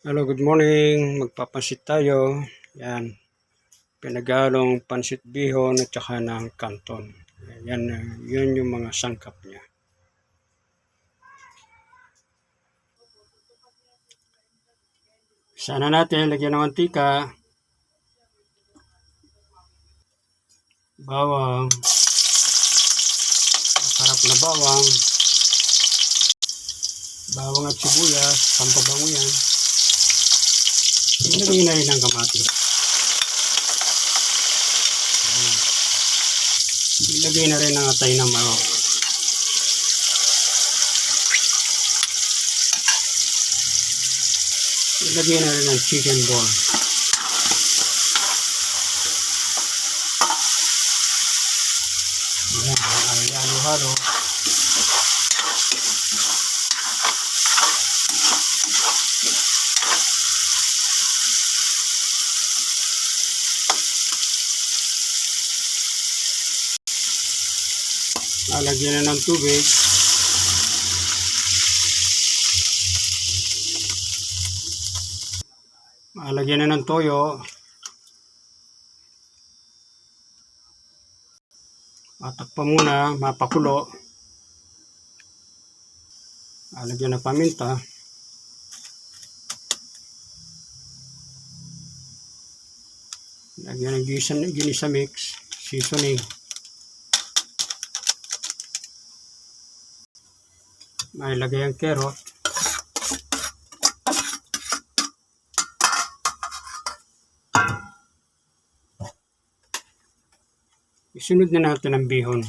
Hello, good morning. Magpapansit tayo. Yan. Pinagalong pansit bihon at saka ng kanton. Yan, yun yung mga sangkap niya. Sana natin lagyan ng mantika, bawang, sarap na bawang at sibuyas, pampabango yan. Ilagay na rin ang kamatis. Ilagay na rin ang atay na manok. Ilagay na rin ang chicken ball. Ayan, ay halo-halo. Lalagyan na ng tubig. Lalagyan na ng toyo. Matakpan muna, mapakulo. Lalagyan ng paminta. Lagyan ng ginisa mix, seasoning. May lagay ang carrot. Isunod na natin ang bihon.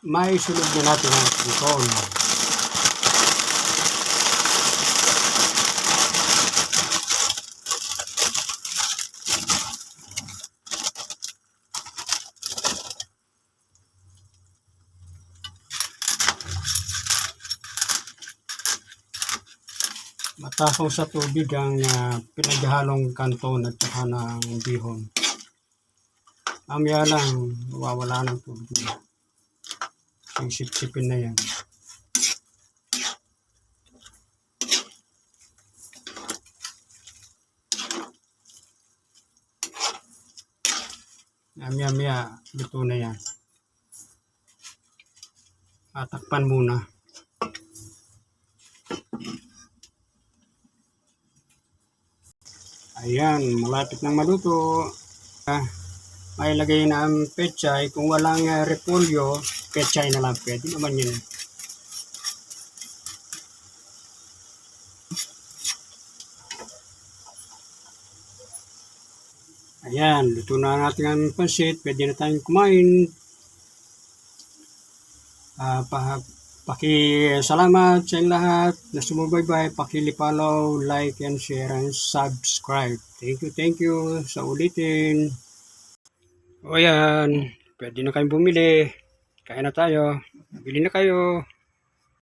May sunod na natin ang kanton. Matasaw sa tubig ang pinaghalong kanton at saka ng bihon. Mamaya lang, mawawala ng tubig. Sisip-sipin na yan. Mamaya, luto na yan. Tatakpan muna. Ayan, malapit nang maluto. May lagay na ang pechay. Kung walang repolyo, pechay na lang. Pwede naman yun. Ayan, luto na natin ang pansit. Pwede na tayong kumain. Salamat sa lahat na sumubaybay. Paki-follow, like, and share, and subscribe. Thank you sa ulitin. O yan, pwede na kayong bumili. Kain na tayo. Bili na kayo.